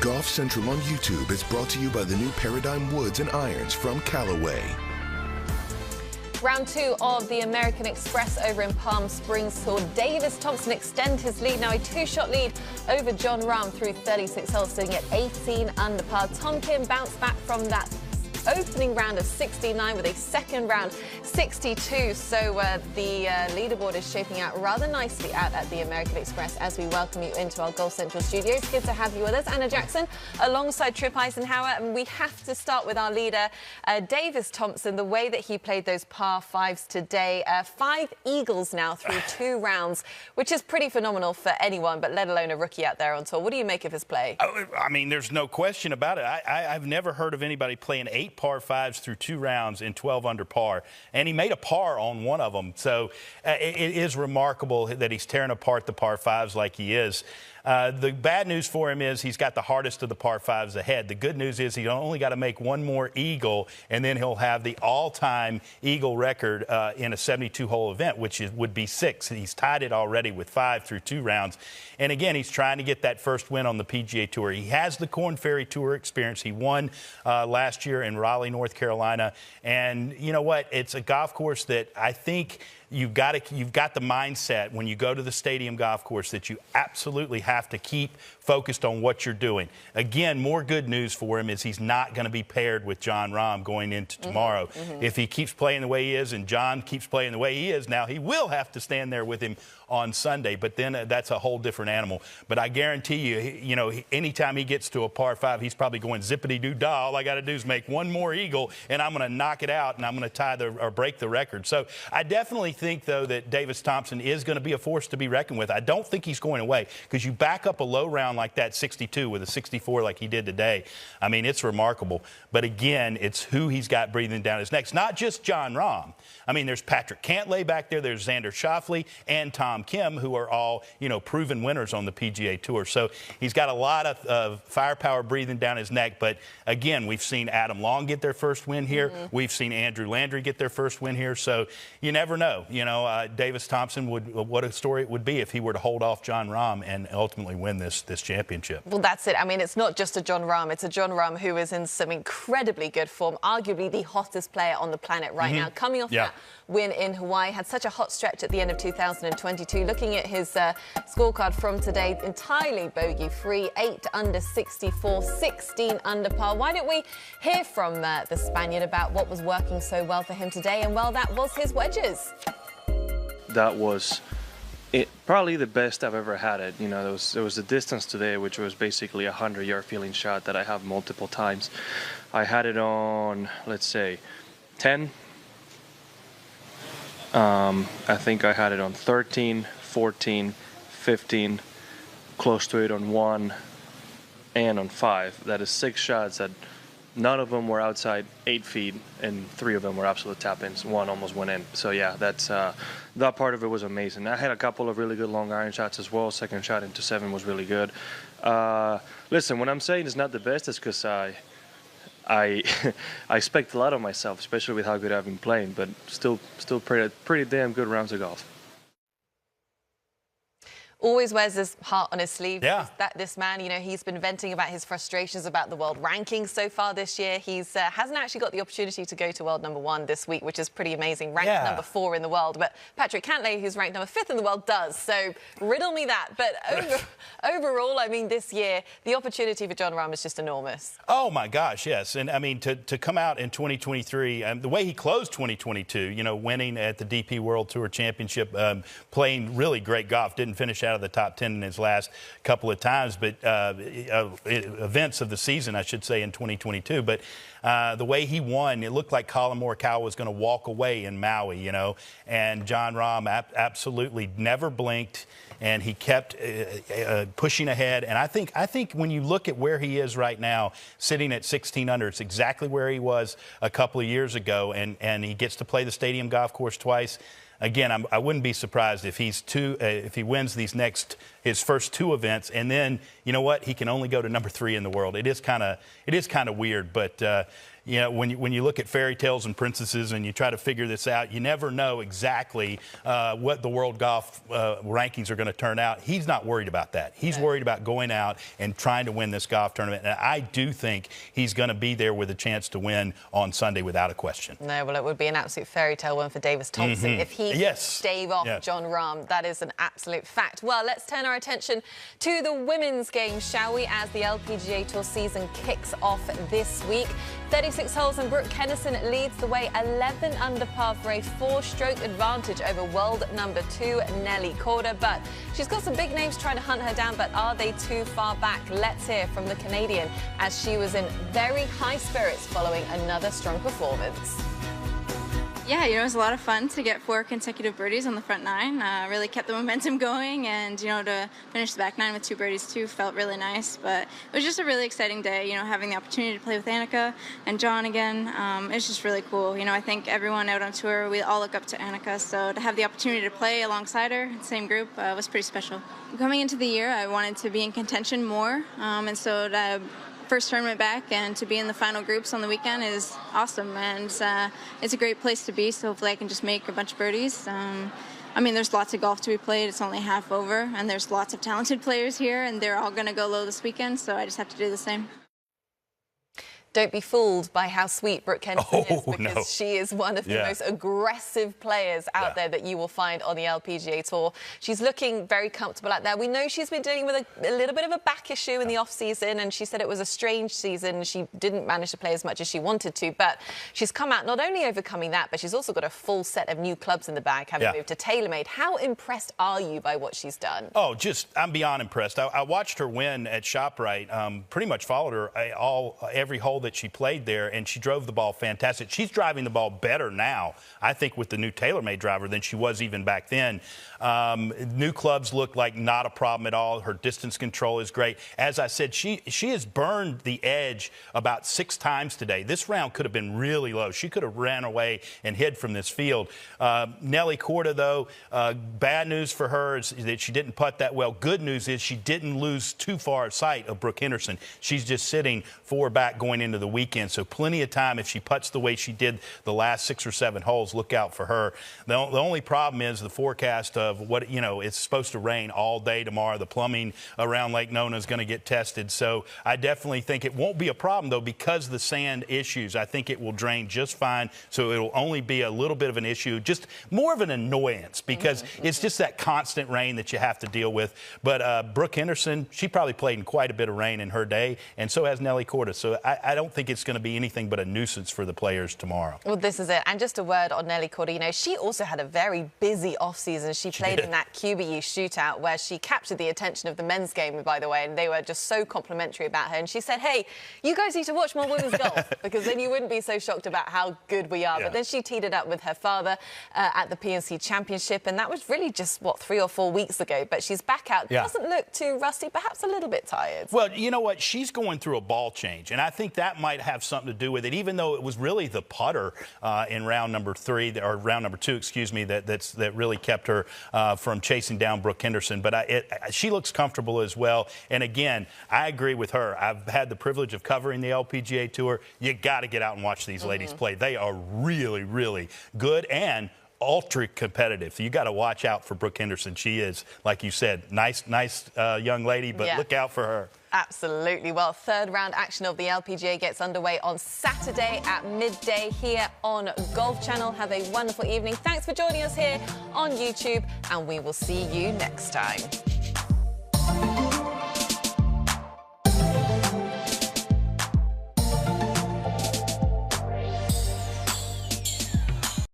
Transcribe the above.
Golf Central on YouTube is brought to you by the new Paradigm Woods and Irons from Callaway. Round 2 of the American Express over in Palm Springs saw Davis Thompson extend his lead. Now a 2-shot lead over Jon Rahm through 36 holes, sitting at 18 under par. Tom Kim bounced back from that opening round of 69 with a second round 62. So the leaderboard is shaping out rather nicely out at the American Express as we welcome you into our Golf Central studios. Good to have you with us. Anna Jackson alongside Tripp Eisenhower, and we have to start with our leader Davis Thompson. The way that he played those par 5s today, 5 eagles now through 2 rounds, which is pretty phenomenal for anyone, but let alone a rookie out there on tour. What do you make of his play? I mean, there's no question about it. I've never heard of anybody playing 8 par 5s through 2 rounds in 12 under par, and he made a par on one of them. So it is remarkable that he's tearing apart the par 5s like he is. The bad news for him is he's got the hardest of the par 5s ahead. The good news is he only got to make one more eagle, and then he'll have the all-time eagle record in a 72-hole event, which would be 6. He's tied it already with 5 through 2 rounds. And again, he's trying to get that first win on the PGA Tour. He has the Korn Ferry Tour experience. He won last year in Raleigh, North Carolina. And you know what? It's a golf course that I think you've got the mindset when you go to the stadium golf course that you absolutely have to keep focused on what you're doing. Again, more good news for him is he's not going to be paired with Jon Rahm going into tomorrow. If he keeps playing the way he is and Jon keeps playing the way he is, now he will have to stand there with him on Sunday, but then that's a whole different animal. But I guarantee you, anytime he gets to a par 5, he's probably going zippity-doo-dah. All I got to do is make one more eagle, and I'm going to knock it out, and I'm going to or break the record. So I definitely think, though, that Davis Thompson is going to be a force to be reckoned with. I don't think he's going away, because you back up a low round like that 62 with a 64 like he did today. I mean, it's remarkable. But again, it's who he's got breathing down his neck. It's not just Jon Rahm. I mean, there's Patrick Cantlay back there. There's Xander Schauffele and Tom Kim, who are all, proven winners on the PGA Tour. So he's got a lot of firepower breathing down his neck. But again, we've seen Adam Long get their first win here. We've seen Andrew Landry get their first win here. So you never know. Davis Thompson what a story it would be if he were to hold off Jon Rahm and ultimately win this championship. Well, that's it. I mean, it's not just a Jon Rahm. It's a Jon Rahm who is in some incredibly good form, arguably the hottest player on the planet right now. Coming off that win in Hawaii, had such a hot stretch at the end of 2022. Looking at his scorecard from today, entirely bogey-free, 8 under 64, 16 under par. Why don't we hear from the Spaniard about what was working so well for him today? And, well, that was his wedges. That was probably the best I've ever had it. There was a distance today, which was basically a 100-yard feeling shot that I have multiple times. I had it on, let's say, 10. I think I had it on 13, 14, 15, close to it on 1, and on 5. That is 6 shots that none of them were outside 8 feet, and 3 of them were absolute tap-ins. 1 almost went in. So yeah, that part of it was amazing. I had a couple of really good long iron shots as well. Second shot into 7 was really good. Listen, when I'm saying it's not the best, it's because I expect a lot of myself, especially with how good I've been playing, but still pretty damn good rounds of golf. Always wears his heart on his sleeve. Yeah. This man, he's been venting about his frustrations about the world rankings so far this year. He's hasn't actually got the opportunity to go to world number 1 this week, which is pretty amazing. Ranked number 4 in the world. But Patrick Cantlay, who's ranked number 5th in the world, does. So riddle me that. But overall, I mean, this year, the opportunity for Jon Rahm is just enormous. Oh, my gosh, yes. And, I mean, to come out in 2023, the way he closed 2022, winning at the DP World Tour Championship, playing really great golf, didn't finish out of the top 10 in his last couple of times, but events of the season, I should say, in 2022. But the way he won, it looked like Colin Morikawa was going to walk away in Maui, and Jon Rahm absolutely never blinked, and he kept pushing ahead. And I think when you look at where he is right now, sitting at 16 under, it's exactly where he was a couple of years ago, and he gets to play the stadium golf course twice. Again, I wouldn't be surprised if if he wins his first 2 events, and then you know what, he can only go to number 3 in the world. It is kind of weird, but you know, when you look at fairy tales and princesses and you try to figure this out, you never know exactly what the world golf rankings are going to turn out. He's not worried about that. He's worried about going out and trying to win this golf tournament. And I do think he's going to be there with a chance to win on Sunday without a question. No, well, it would be an absolute fairy tale win for Davis Thompson if he could stave off Jon Rahm. That is an absolute fact. Well, let's turn our attention to the women's game, shall we, as the LPGA Tour season kicks off this week. 36 holes and Brooke Henderson leads the way 11 under par for a 4-stroke advantage over world number 2 Nelly Korda. But she's got some big names trying to hunt her down, but are they too far back? Let's hear from the Canadian as she was in very high spirits following another strong performance. Yeah, you know, it was a lot of fun to get 4 consecutive birdies on the front 9. Really kept the momentum going, and, you know, to finish the back 9 with 2 birdies too felt really nice. But it was just a really exciting day, you know, having the opportunity to play with Annika and Jon again. It's just really cool. You know, I think everyone out on tour, we all look up to Annika, so to have the opportunity to play alongside her, same group, was pretty special. Coming into the year, I wanted to be in contention more, and so to first tournament back and to be in the final groups on the weekend is awesome, and it's a great place to be, so hopefully I can just make a bunch of birdies. I mean, there's lots of golf to be played. It's only half over, and there's lots of talented players here, and they're all going to go low this weekend, so I just have to do the same. Don't be fooled by how sweet Brooke Henderson is, because she is one of the most aggressive players out there that you will find on the LPGA Tour. She's looking very comfortable out there. We know she's been dealing with a little bit of a back issue in the off-season, and she said it was a strange season. She didn't manage to play as much as she wanted to, but she's come out not only overcoming that, but she's also got a full set of new clubs in the bag, having moved to TaylorMade. How impressed are you by what she's done? Oh, I'm beyond impressed. I watched her win at ShopRite, pretty much followed her every hole that she played there, and she drove the ball fantastic. She's driving the ball better now, I think, with the new TaylorMade driver than she was even back then. New clubs look like not a problem at all. Her distance control is great. As I said, she has burned the edge about 6 times today. This round could have been really low. She could have ran away and hid from this field. Nelly Korda, though, bad news for her is that she didn't putt that well. Good news is she didn't lose too far sight of Brooke Henderson. She's just sitting 4 back going into the weekend, so plenty of time. If she putts the way she did the last 6 or 7 holes, look out for her. The only problem is the forecast of what, you know, it's supposed to rain all day tomorrow. The plumbing around Lake Nona is going to get tested, so I definitely think it won't be a problem, though, because of the sand issues. I think it will drain just fine, so it'll only be a little bit of an issue, just more of an annoyance, because it's just that constant rain that you have to deal with. But Brooke Henderson, she probably played in quite a bit of rain in her day, and so has Nelly Korda, so I don't think it's going to be anything but a nuisance for the players tomorrow. Well, this is it. And just a word on Nelly Korda. You know, she also had a very busy off-season. She played in that QBE shootout where she captured the attention of the men's game, by the way, and they were just so complimentary about her. And she said, hey, you guys need to watch more women's golf, because then you wouldn't be so shocked about how good we are. But then she teed it up with her father at the PNC Championship, and that was really just, what, 3 or 4 weeks ago. But she's back out. Doesn't look too rusty, perhaps a little bit tired. Well, you know what? She's going through a ball change, and I think that might have something to do with it, even though it was really the putter in round number 3, or round number 2, excuse me, that really kept her from chasing down Brooke Henderson. But she looks comfortable as well. And again, I agree with her. I've had the privilege of covering the LPGA Tour. You got to get out and watch these ladies play. They are really, really good and ultra competitive. So you got to watch out for Brooke Henderson. She is, like you said, nice young lady, but look out for her. Absolutely. Well, 3rd round action of the LPGA gets underway on Saturday at midday here on Golf Channel. Have a wonderful evening. Thanks for joining us here on YouTube, and we will see you next time.